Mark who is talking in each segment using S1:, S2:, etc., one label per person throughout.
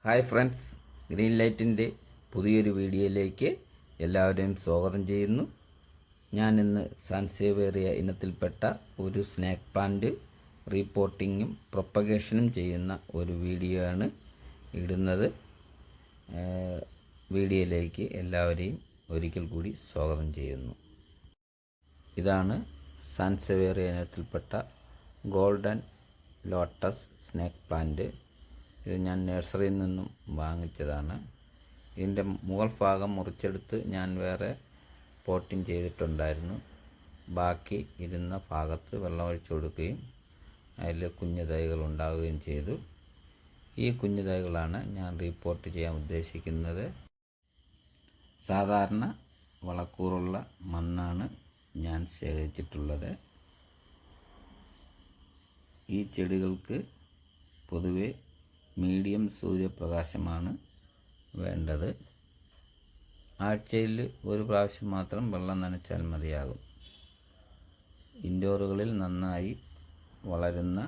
S1: Hi friends, green ലൈറ്റിൻ്റെ പുതിയൊരു വീഡിയോയിലേക്ക് എല്ലാവരെയും സ്വാഗതം ചെയ്യുന്നു. ഞാൻ ഇന്ന് സാൻസേവേറിയ ഇനത്തിൽപ്പെട്ട ഒരു സ്നേക്ക് പ്ലാന്റ് റീപോർട്ടിങ്ങും പ്രൊപ്പഗേഷനും ചെയ്യുന്ന ഒരു വീഡിയോ ആണ് ഇടുന്നത്. വീഡിയോയിലേക്ക് എല്ലാവരെയും ഒരിക്കൽ കൂടി സ്വാഗതം ചെയ്യുന്നു. ഇതാണ് സാൻസേവേറിയ ഇനത്തിൽപ്പെട്ട ഗോൾഡൻ ലോട്ടസ് സ്നേക്ക് പ്ലാന്റ്. ഇത് ഞാൻ നഴ്സറിയിൽ നിന്നും വാങ്ങിച്ചതാണ്. ഇതിൻ്റെ മുകൾ ഭാഗം മുറിച്ചെടുത്ത് ഞാൻ വേറെ പോട്ടിങ് ചെയ്തിട്ടുണ്ടായിരുന്നു. ബാക്കി ഇരുന്ന ഭാഗത്ത് വെള്ളമൊഴിച്ചു കൊടുക്കുകയും അതിൽ കുഞ്ഞു തൈകൾ ഉണ്ടാവുകയും ചെയ്തു. ഈ കുഞ്ഞു തൈകളാണ് ഞാൻ റീപോർട്ട് ചെയ്യാൻ ഉദ്ദേശിക്കുന്നത്. സാധാരണ വളക്കൂറുള്ള മണ്ണാണ് ഞാൻ ശേഖരിച്ചിട്ടുള്ളത്. ഈ ചെടികൾക്ക് പൊതുവെ മീഡിയം സൂര്യപ്രകാശമാണ് വേണ്ടത്. ആഴ്ചയിൽ ഒരു പ്രാവശ്യം മാത്രം വെള്ളം നനച്ചാൽ മതിയാകും. ഇൻഡോറുകളിൽ നന്നായി വളരുന്ന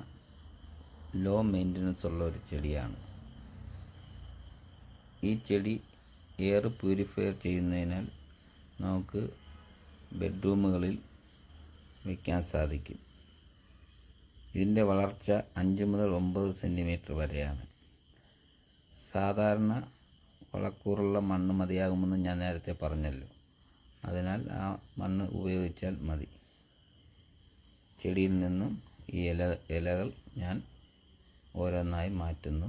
S1: ലോ മെയിൻ്റനൻസ് ഉള്ള ഒരു ചെടിയാണ്. ഈ ചെടി എയർ പ്യൂരിഫയർ ചെയ്യുന്നതിനാൽ നമുക്ക് ബെഡ്റൂമുകളിൽ വയ്ക്കാൻ സാധിക്കും. ഇതിൻ്റെ വളർച്ച 5 മുതൽ 9 സെൻറ്റിമീറ്റർ വരെയാണ്. സാധാരണ വളക്കൂറുള്ള മണ്ണ് മതിയാകുമെന്ന് ഞാൻ നേരത്തെ പറഞ്ഞല്ലോ. അതിനാൽ ആ മണ്ണ് ഉപയോഗിച്ചാൽ മതി. ചെടിയിൽ നിന്നും ഈ ഇലകൾ ഞാൻ ഓരോന്നായി മാറ്റുന്നു.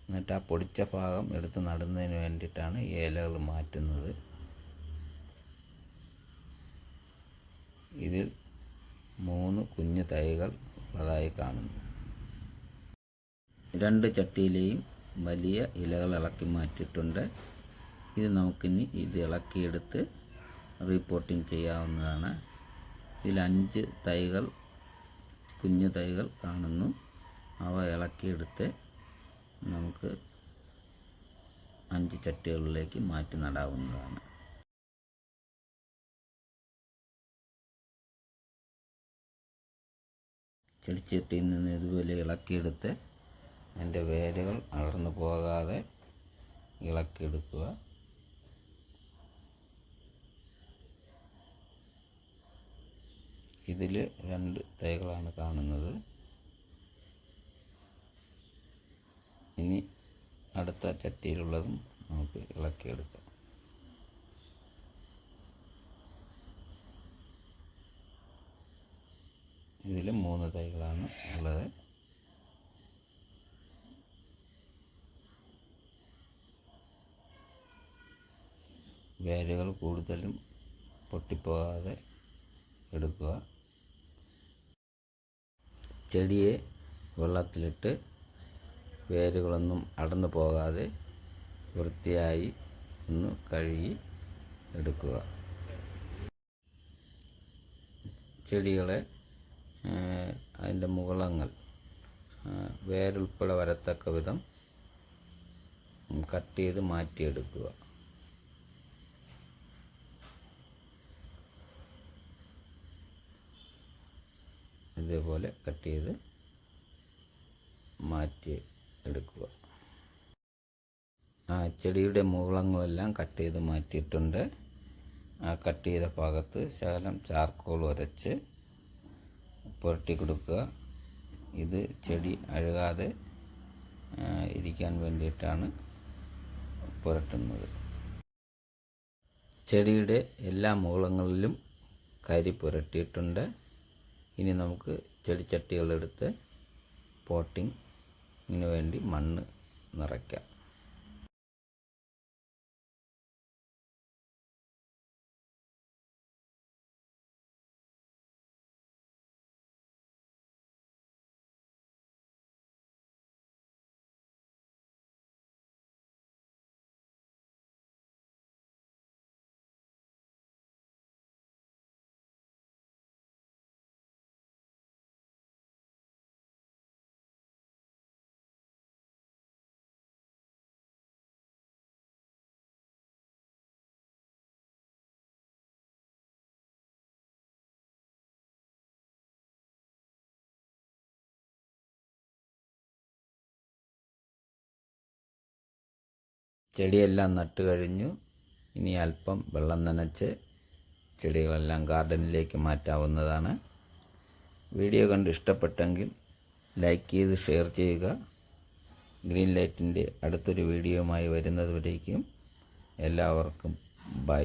S1: എന്നിട്ട് ആ പൊടിച്ച ഭാഗം എടുത്ത് നടുന്നതിന് വേണ്ടിയിട്ടാണ് ഈ ഇലകൾ മാറ്റുന്നത്. ഇതിൽ 3 കുഞ്ഞു തൈകൾ ഉള്ളതായി കാണുന്നു. 2 ചട്ടിയിലെയും വലിയ ഇലകൾ ഇളക്കി മാറ്റിയിട്ടുണ്ട്. ഇത് നമുക്കിനി ഇത് ഇളക്കിയെടുത്ത് റീപോർട്ടിങ് ചെയ്യാവുന്നതാണ്. ഇതിൽ 5 തൈകൾ കുഞ്ഞു തൈകൾ കാണുന്നു. അവ ഇളക്കിയെടുത്ത് നമുക്ക് 5 ചട്ടികളിലേക്ക് മാറ്റി നടാവുന്നതാണ്. ചെടിച്ചട്ടിയിൽ നിന്ന് ഇതുപോലെ ഇളക്കിയെടുത്ത് അതിൻ്റെ വേരുകൾ അടർന്നു പോകാതെ ഇളക്കിയെടുക്കുക. ഇതിൽ 2 തൈകളാണ് കാണുന്നത്. ഇനി അടുത്ത ചട്ടിയിലുള്ളതും നമുക്ക് ഇളക്കിയെടുക്കാം. ഇതിൽ 3 തൈകളാണ് ഉള്ളത്. വേരുകൾ കൂടുതലും പൊട്ടിപ്പോകാതെ എടുക്കുക. ചെടിയെ വെള്ളത്തിലിട്ട് വേരുകളൊന്നും അടർന്നു പോകാതെ വൃത്തിയായി ഒന്ന് കഴുകി എടുക്കുക. ചെടികളെ അതിൻ്റെ മുകളങ്ങൾ വേരുൾപ്പെടെ വരത്തക്ക വിധം കട്ട് ചെയ്ത് മാറ്റിയെടുക്കുക. ഇതേപോലെ കട്ട് ചെയ്ത് മാറ്റി എടുക്കുക. ചെടിയുടെ മുകളങ്ങളെല്ലാം കട്ട് ചെയ്ത് മാറ്റിയിട്ടുണ്ട്. ആ കട്ട് ചെയ്ത ഭാഗത്ത് ശകലം ചാർക്കോൾ ഉരച്ച് പുരട്ടി കൊടുക്കുക. ഇത് ചെടി അഴുകാതെ ഇരിക്കാൻ വേണ്ടിയിട്ടാണ് പുരട്ടുന്നത്. ചെടിയുടെ എല്ലാ മുകളങ്ങളിലും കരി പുരട്ടിയിട്ടുണ്ട്. ഇനി നമുക്ക് ചെടിച്ചട്ടികളെടുത്ത് പോട്ടിങ്ങിന് വേണ്ടി മണ്ണ് നിറയ്ക്കാം. ചെടിയെല്ലാം നട്ട് കഴിഞ്ഞു. ഇനി അല്പം വെള്ളം നനച്ച് ചെടികളെല്ലാം ഗാർഡനിലേക്ക് മാറ്റാവുന്നതാണ്. വീഡിയോ കണ്ട് ഇഷ്ടപ്പെട്ടെങ്കിൽ ലൈക്ക് ചെയ്ത് ഷെയർ ചെയ്യുക. ഗ്രീൻ ലൈറ്റിൻ്റെ അടുത്തൊരു വീഡിയോയുമായി വരുന്നതുവരേക്കും എല്ലാവർക്കും ബൈ.